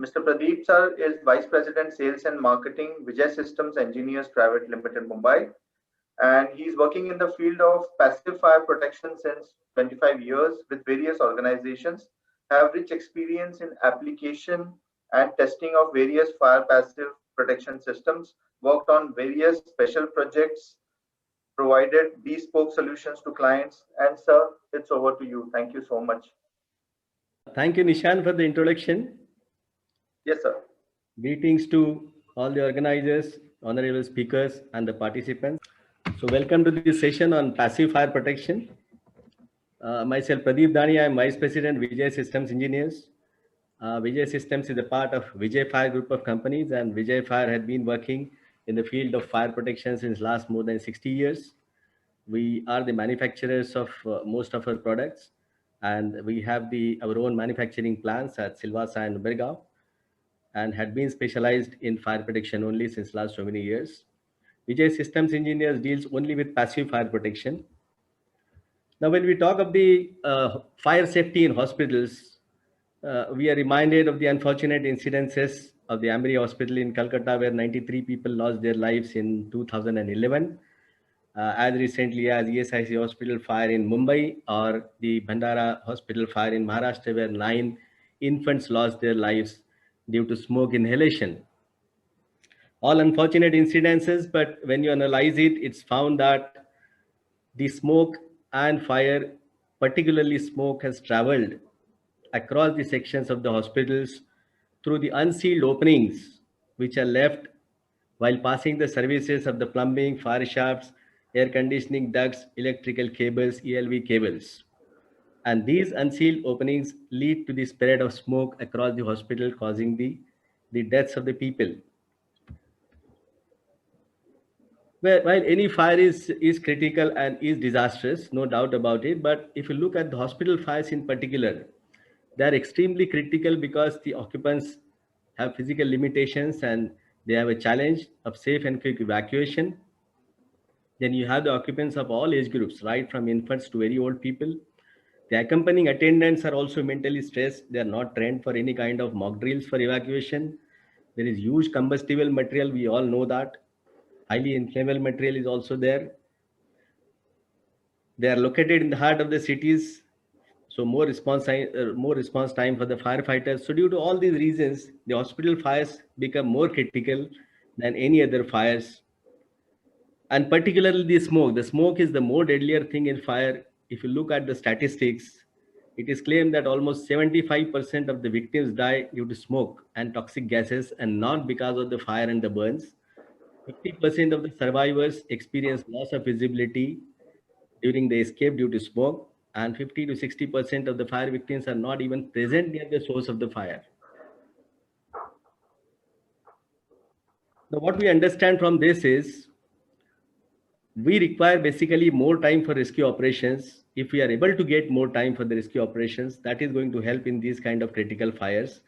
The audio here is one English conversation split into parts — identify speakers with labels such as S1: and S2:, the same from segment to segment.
S1: Mr. Pradeep sir is Vice President Sales and Marketing, Vijay Systems Engineers Private Limited, Mumbai, and he's working in the field of passive fire protection since 25 years with various organizations, have rich experience in application and testing of various fire passive protection systems, worked on various special projects, provided bespoke solutions to clients. And sir, it's over to you. Thank you so much.
S2: Thank you, Nishan, for the introduction.
S1: Yes, sir.
S2: Greetings to all the organizers, honorable speakers, and the participants. So, welcome to this session on passive fire protection. Myself, Pradeep Dani, I am Vice President, Vijay Systems Engineers. Vijay Systems is a part of Vijay Fire Group of companies, and Vijay Fire had been working in the field of fire protection since last more than 60 years. We are the manufacturers of most of our products, and we have our own manufacturing plants at Silvassa and Bergao, and had been specialized in fire protection only since last so many years. Vijay Systems Engineers deals only with passive fire protection. Now, when we talk of the fire safety in hospitals, we are reminded of the unfortunate incidences of the Amri Hospital in Calcutta, where 93 people lost their lives in 2011. As recently as ESIC Hospital fire in Mumbai, or the Bhandara Hospital fire in Maharashtra, where 9 infants lost their lives due to smoke inhalation. All unfortunate incidences, but when you analyze it, it's found that the smoke and fire, particularly smoke, has traveled across the sections of the hospitals through the unsealed openings which are left while passing the services of the plumbing, fire shafts, air conditioning ducts, electrical cables, ELV cables. And these unsealed openings lead to the spread of smoke across the hospital, causing the deaths of the people. Well, while any fire is critical and is disastrous, no doubt about it, but if you look at the hospital fires in particular, they are extremely critical because the occupants have physical limitations and they have a challenge of safe and quick evacuation. Then you have the occupants of all age groups, right from infants to very old people. The accompanying attendants are also mentally stressed. They are not trained for any kind of mock drills for evacuation. There is huge combustible material. We all know that. Highly inflammable material is also there. They are located in the heart of the cities, so more response time for the firefighters. So due to all these reasons, the hospital fires become more critical than any other fires, and particularly the smoke. The smoke is the more deadlier thing in fire. If you look at the statistics, it is claimed that almost 75% of the victims die due to smoke and toxic gases, and not because of the fire and the burns. 50% of the survivors experience loss of visibility during the escape due to smoke, and 50 to 60% of the fire victims are not even present near the source of the fire. Now, what we understand from this is we require basically more time for rescue operations. If we are able to get more time for the rescue operations, that is going to help in these kind of critical fires.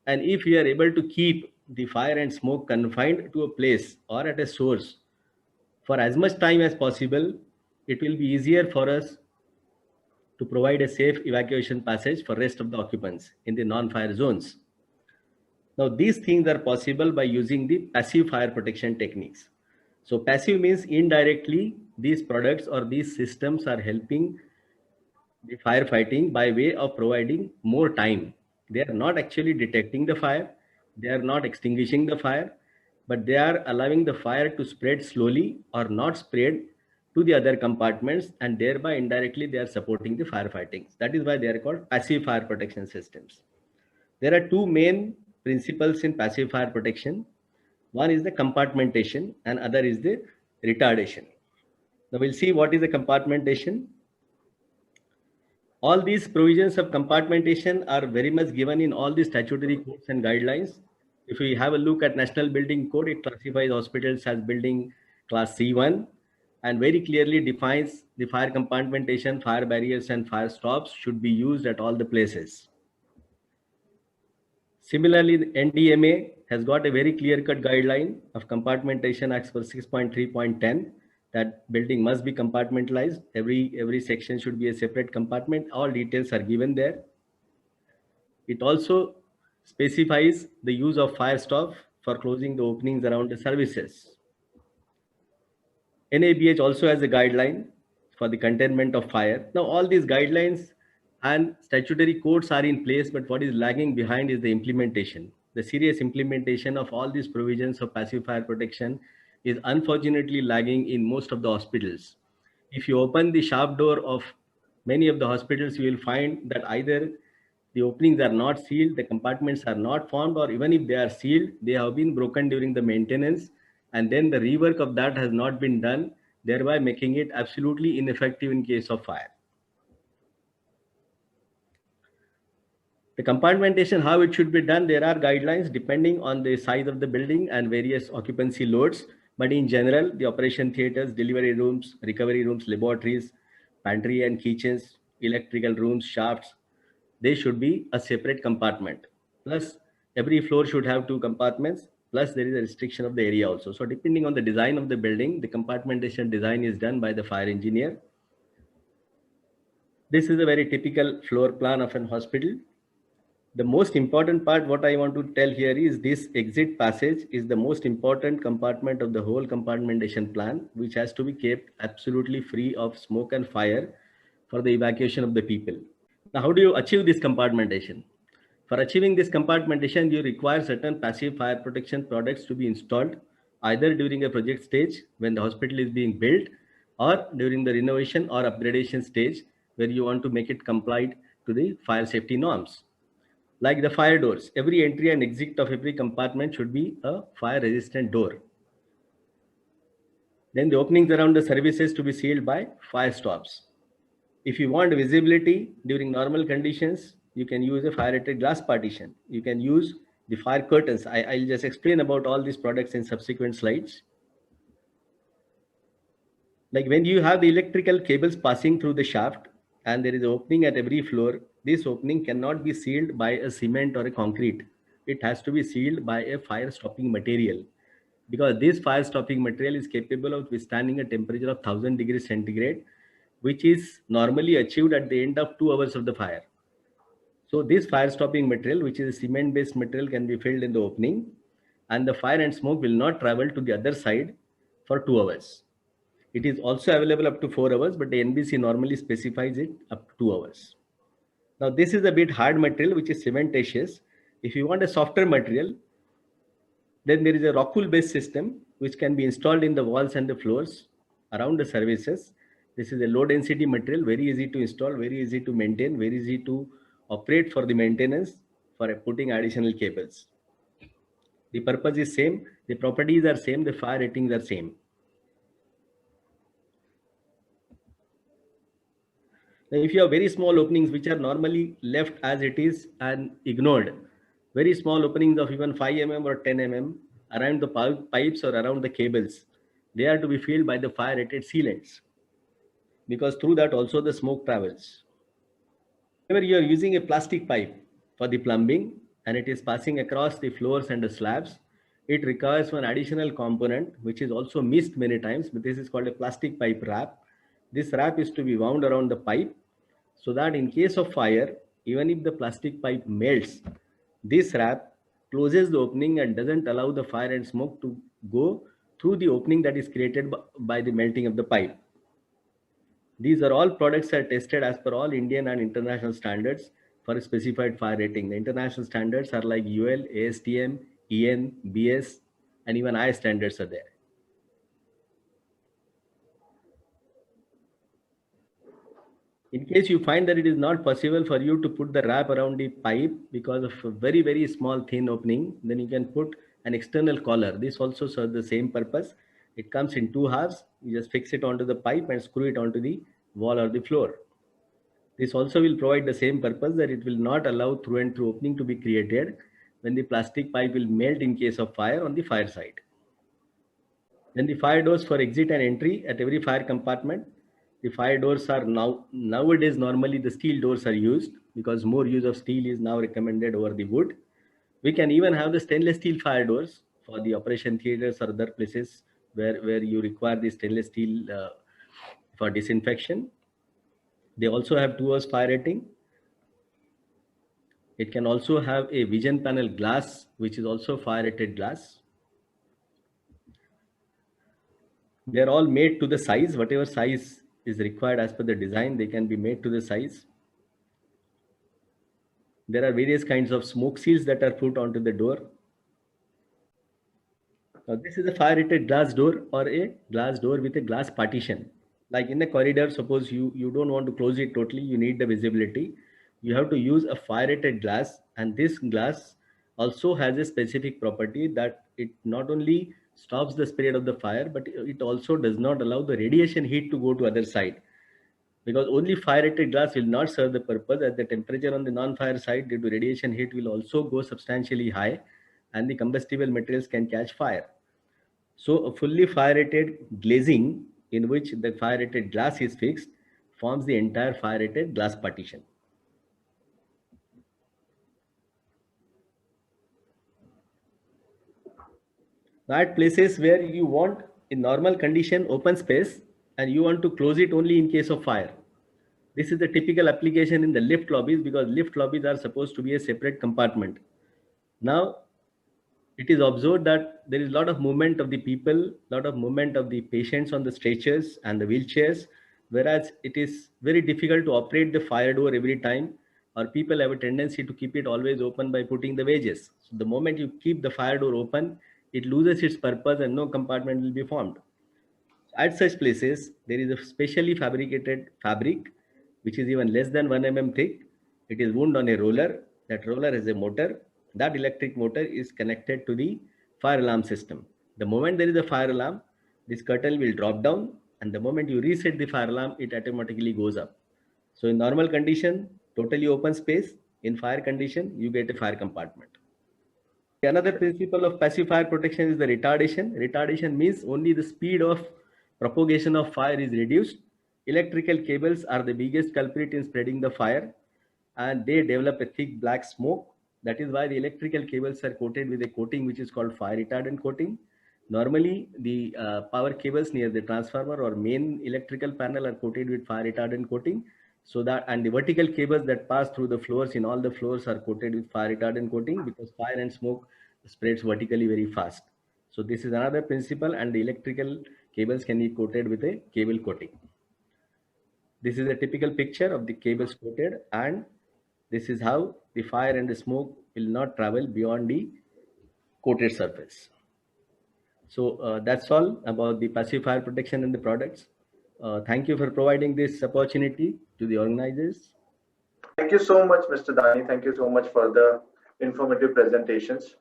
S2: And if we are able to keep the fire and smoke confined to a place or at a source for as much time as possible, it will be easier for us to provide a safe evacuation passage for rest of the occupants in the non-fire zones. Now, these things are possible by using the passive fire protection techniques. So passive means indirectly these products or these systems are helping the firefighting by way of providing more time. They are not actually detecting the fire, they are not extinguishing the fire, but they are allowing the fire to spread slowly or not spread to the other compartments, and thereby indirectly they are supporting the firefighting. That is why they are called passive fire protection systems. There are two main principles in passive fire protection. One is the compartmentation and other is the retardation. Now we'll see what is the compartmentation. All these provisions of compartmentation are very much given in all the statutory codes and guidelines. If we have a look at National Building Code, it classifies hospitals as building class C1 and very clearly defines the fire compartmentation, fire barriers and fire stops should be used at all the places. Similarly, the NDMA has got a very clear-cut guideline of compartmentation as per 6.3.10 that building must be compartmentalized. Every section should be a separate compartment. All details are given there. It also specifies the use of fire stop for closing the openings around the services. NABH also has a guideline for the containment of fire. Now, all these guidelines and statutory codes are in place, but what is lagging behind is the implementation. The serious implementation of all these provisions of passive fire protection is unfortunately lagging in most of the hospitals. If you open the shop door of many of the hospitals, you will find that either the openings are not sealed, the compartments are not formed, or even if they are sealed, they have been broken during the maintenance, and then the rework of that has not been done, thereby making it absolutely ineffective in case of fire. The compartmentation, how it should be done, there are guidelines depending on the size of the building and various occupancy loads. But in general, the operation theaters, delivery rooms, recovery rooms, laboratories, pantry and kitchens, electrical rooms, shafts, they should be a separate compartment. Plus, every floor should have 2 compartments. Plus, there is a restriction of the area also. So, depending on the design of the building, the compartmentation design is done by the fire engineer. This is a very typical floor plan of an hospital. The most important part, what I want to tell here is this exit passage is the most important compartment of the whole compartmentation plan, which has to be kept absolutely free of smoke and fire for the evacuation of the people. Now, how do you achieve this compartmentation? For achieving this compartmentation, you require certain passive fire protection products to be installed either during a project stage when the hospital is being built, or during the renovation or upgradation stage where you want to make it complied to the fire safety norms. Like the fire doors, every entry and exit of every compartment should be a fire resistant door. Then the openings around the services to be sealed by fire stops. If you want visibility during normal conditions, you can use a fire rated glass partition. You can use the fire curtains. I'll just explain about all these products in subsequent slides. Like when you have the electrical cables passing through the shaft and there is an opening at every floor, this opening cannot be sealed by a cement or a concrete. It has to be sealed by a fire stopping material, because this fire stopping material is capable of withstanding a temperature of 1000 degrees centigrade, which is normally achieved at the end of 2 hours of the fire. So this fire stopping material, which is a cement based material, can be filled in the opening, and the fire and smoke will not travel to the other side for 2 hours. It is also available up to 4 hours, but the NBC normally specifies it up to 2 hours. Now this is a bit hard material, which is cementatious. If you want a softer material, then there is a rock wool based system which can be installed in the walls and the floors around the services. This is a low density material, very easy to install, very easy to maintain, very easy to operate for the maintenance, for putting additional cables. The purpose is same, the properties are same, the fire ratings are same. Now, if you have very small openings which are normally left as it is and ignored, very small openings of even 5 mm or 10 mm around the pipes or around the cables, they are to be filled by the fire rated sealants, because through that also the smoke travels. Whenever you are using a plastic pipe for the plumbing and it is passing across the floors and the slabs, it requires one additional component which is also missed many times, but this is called a plastic pipe wrap. This wrap is to be wound around the pipe so that in case of fire, even if the plastic pipe melts, this wrap closes the opening and doesn't allow the fire and smoke to go through the opening that is created by the melting of the pipe. These are all products are tested as per all Indian and international standards for a specified fire rating. The international standards are like UL, ASTM, EN, BS, and even I standards are there. In case you find that it is not possible for you to put the wrap around the pipe because of a very, very small thin opening, then you can put an external collar. This also serves the same purpose. It comes in 2 halves. You just fix it onto the pipe and screw it onto the wall or the floor. This also will provide the same purpose, that it will not allow through and through opening to be created when the plastic pipe will melt in case of fire on the fire side. Then the fire doors for exit and entry at every fire compartment. The fire doors are nowadays normally the steel doors are used, because more use of steel is now recommended over the wood. We can even have the stainless steel fire doors for the operation theaters or other places where you require the stainless steel for disinfection. They also have 2 hours fire rating. It can also have a vision panel glass, which is also fire rated glass. They're all made to the size, whatever size is required as per the design, they can be made to the size. There are various kinds of smoke seals that are put onto the door. Now, this is a fire rated glass door or a glass door with a glass partition. Like in the corridor, suppose you don't want to close it totally, you need the visibility. You have to use a fire rated glass, and this glass also has a specific property that it not only stops the spread of the fire, but it also does not allow the radiation heat to go to other side. Because only fire rated glass will not serve the purpose, as the temperature on the non-fire side due to radiation heat will also go substantially high, and the combustible materials can catch fire. So a fully fire rated glazing in which the fire rated glass is fixed forms the entire fire rated glass partition. Now at places where you want in normal condition open space and you want to close it only in case of fire. This is the typical application in the lift lobbies, because lift lobbies are supposed to be a separate compartment. Now it is observed that there is a lot of movement of the people, lot of movement of the patients on the stretchers and the wheelchairs, whereas it is very difficult to operate the fire door every time, or people have a tendency to keep it always open by putting the wedges. So the moment you keep the fire door open, it loses its purpose and no compartment will be formed. At such places, there is a specially fabricated fabric, which is even less than 1 mm thick. It is wound on a roller. That roller has a motor. That electric motor is connected to the fire alarm system. The moment there is a fire alarm, this curtain will drop down, and the moment you reset the fire alarm, it automatically goes up. So in normal condition, totally open space. In fire condition, you get a fire compartment. Another principle of passive fire protection is the retardation. Retardation means only the speed of propagation of fire is reduced. Electrical cables are the biggest culprit in spreading the fire, and they develop a thick black smoke. That is why the electrical cables are coated with a coating which is called fire retardant coating. Normally, the power cables near the transformer or main electrical panel are coated with fire retardant coating. So that, and the vertical cables that pass through the floors in all the floors are coated with fire retardant coating, because fire and smoke spreads vertically very fast. So this is another principle, and the electrical cables can be coated with a cable coating. This is a typical picture of the cables coated, and this is how the fire and the smoke will not travel beyond the coated surface. So that's all about the passive fire protection and the products. Thank you for providing this opportunity to the organizers.
S1: Thank you so much, Mr. Dani. Thank you so much for the informative presentations.